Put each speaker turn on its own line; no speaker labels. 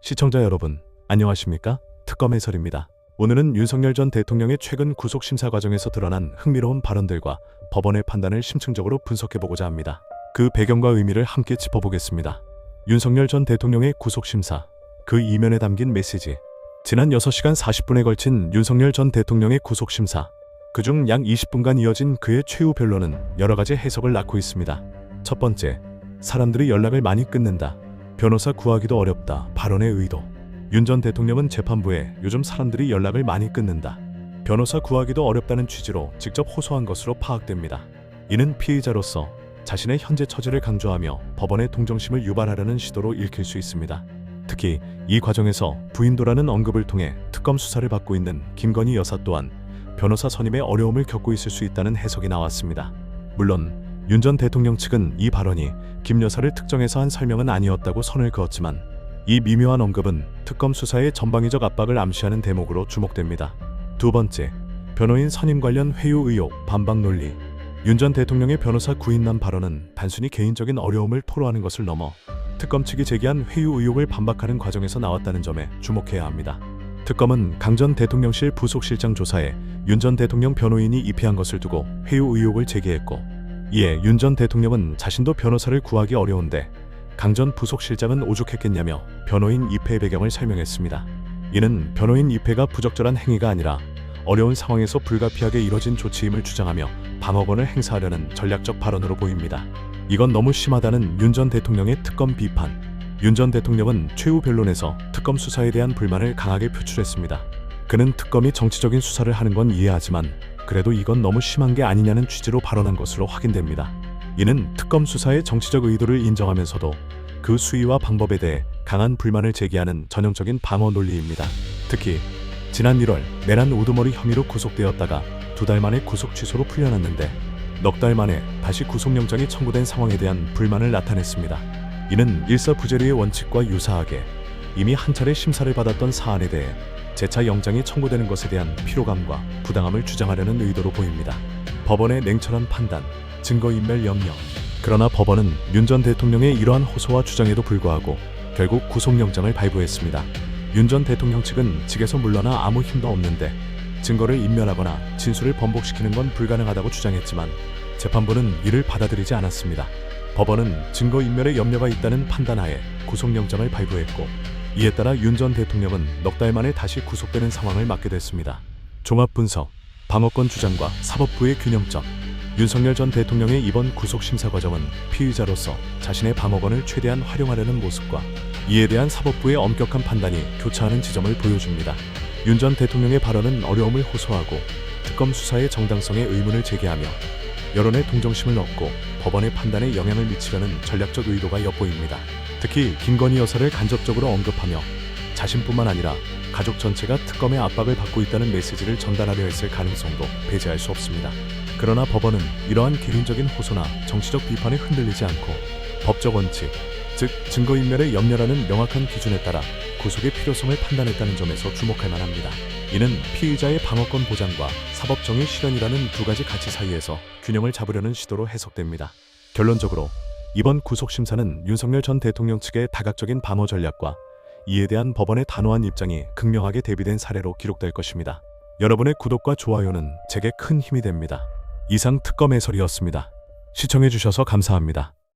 시청자 여러분, 안녕하십니까? 특검 해설입니다. 오늘은 윤석열 전 대통령의 최근 구속심사 과정에서 드러난 흥미로운 발언들과 법원의 판단을 심층적으로 분석해보고자 합니다. 그 배경과 의미를 함께 짚어보겠습니다. 윤석열 전 대통령의 구속심사, 그 이면에 담긴 메시지. 지난 6시간 40분에 걸친 윤석열 전 대통령의 구속심사, 그중 약 20분간 이어진 그의 최후 변론은 여러 가지 해석을 낳고 있습니다. 첫 번째, 사람들이 연락을 많이 끊는다. 변호사 구하기도 어렵다. 발언의 의도. 윤 전 대통령은 재판부에 요즘 사람들이 연락을 많이 끊는다. 변호사 구하기도 어렵다는 취지로 직접 호소한 것으로 파악됩니다. 이는 피의자로서 자신의 현재 처지를 강조하며 법원의 동정심을 유발하려는 시도로 읽힐 수 있습니다. 특히 이 과정에서 부인도라는 언급을 통해 특검 수사를 받고 있는 김건희 여사 또한 변호사 선임에 어려움을 겪고 있을 수 있다는 해석이 나왔습니다. 물론 윤 전 대통령 측은 이 발언이 김 여사를 특정해서 한 설명은 아니었다고 선을 그었지만 이 미묘한 언급은 특검 수사의 전방위적 압박을 암시하는 대목으로 주목됩니다. 두 번째, 변호인 선임 관련 회유 의혹, 반박 논리. 윤 전 대통령의 변호사 구인난 발언은 단순히 개인적인 어려움을 토로하는 것을 넘어 특검 측이 제기한 회유 의혹을 반박하는 과정에서 나왔다는 점에 주목해야 합니다. 특검은 강 전 대통령실 부속실장 조사에 윤 전 대통령 변호인이 입회한 것을 두고 회유 의혹을 제기했고, 이에 윤 전 대통령은 자신도 변호사를 구하기 어려운데 강 전 부속실장은 오죽했겠냐며 변호인 입회 배경을 설명했습니다. 이는 변호인 입회가 부적절한 행위가 아니라 어려운 상황에서 불가피하게 이뤄진 조치임을 주장하며 방어권을 행사하려는 전략적 발언으로 보입니다. 이건 너무 심하다는 윤 전 대통령의 특검 비판. 윤 전 대통령은 최후 변론에서 특검 수사에 대한 불만을 강하게 표출했습니다. 그는 특검이 정치적인 수사를 하는 건 이해하지만 그래도 이건 너무 심한 게 아니냐는 취지로 발언한 것으로 확인됩니다. 이는 특검 수사의 정치적 의도를 인정하면서도 그 수위와 방법에 대해 강한 불만을 제기하는 전형적인 방어 논리입니다. 특히 지난 1월 내란 우두머리 혐의로 구속되었다가 2달 만에 구속 취소로 풀려났는데 넉 달 만에 다시 구속영장이 청구된 상황에 대한 불만을 나타냈습니다. 이는 일사부재류의 원칙과 유사하게 이미 한 차례 심사를 받았던 사안에 대해 재차 영장이 청구되는 것에 대한 피로감과 부당함을 주장하려는 의도로 보입니다. 법원의 냉철한 판단, 증거인멸 염려. 그러나 법원은 윤 전 대통령의 이러한 호소와 주장에도 불구하고 결국 구속영장을 발부했습니다. 윤 전 대통령 측은 직에서 물러나 아무 힘도 없는데 증거를 인멸하거나 진술을 번복시키는 건 불가능하다고 주장했지만 재판부는 이를 받아들이지 않았습니다. 법원은 증거인멸의 염려가 있다는 판단하에 구속영장을 발부했고, 이에 따라 윤 전 대통령은 넉 달 만에 다시 구속되는 상황을 맞게 됐습니다. 종합분석, 방어권 주장과 사법부의 균형점. 윤석열 전 대통령의 이번 구속심사 과정은 피의자로서 자신의 방어권을 최대한 활용하려는 모습과 이에 대한 사법부의 엄격한 판단이 교차하는 지점을 보여줍니다. 윤 전 대통령의 발언은 어려움을 호소하고 특검 수사의 정당성에 의문을 제기하며 여론의 동정심을 얻고 법원의 판단에 영향을 미치려는 전략적 의도가 엿보입니다. 특히 김건희 여사를 간접적으로 언급하며 자신뿐만 아니라 가족 전체가 특검의 압박을 받고 있다는 메시지를 전달하려 했을 가능성도 배제할 수 없습니다. 그러나 법원은 이러한 개인적인 호소나 정치적 비판에 흔들리지 않고 법적 원칙, 즉 증거인멸의 염려라는 명확한 기준에 따라 구속의 필요성을 판단했다는 점에서 주목할 만합니다. 이는 피의자의 방어권 보장과 사법정의 실현이라는 두 가지 가치 사이에서 균형을 잡으려는 시도로 해석됩니다. 결론적으로 이번 구속심사는 윤석열 전 대통령 측의 다각적인 방어 전략과 이에 대한 법원의 단호한 입장이 극명하게 대비된 사례로 기록될 것입니다. 여러분의 구독과 좋아요는 제게 큰 힘이 됩니다. 이상 특검 해설이었습니다. 시청해주셔서 감사합니다.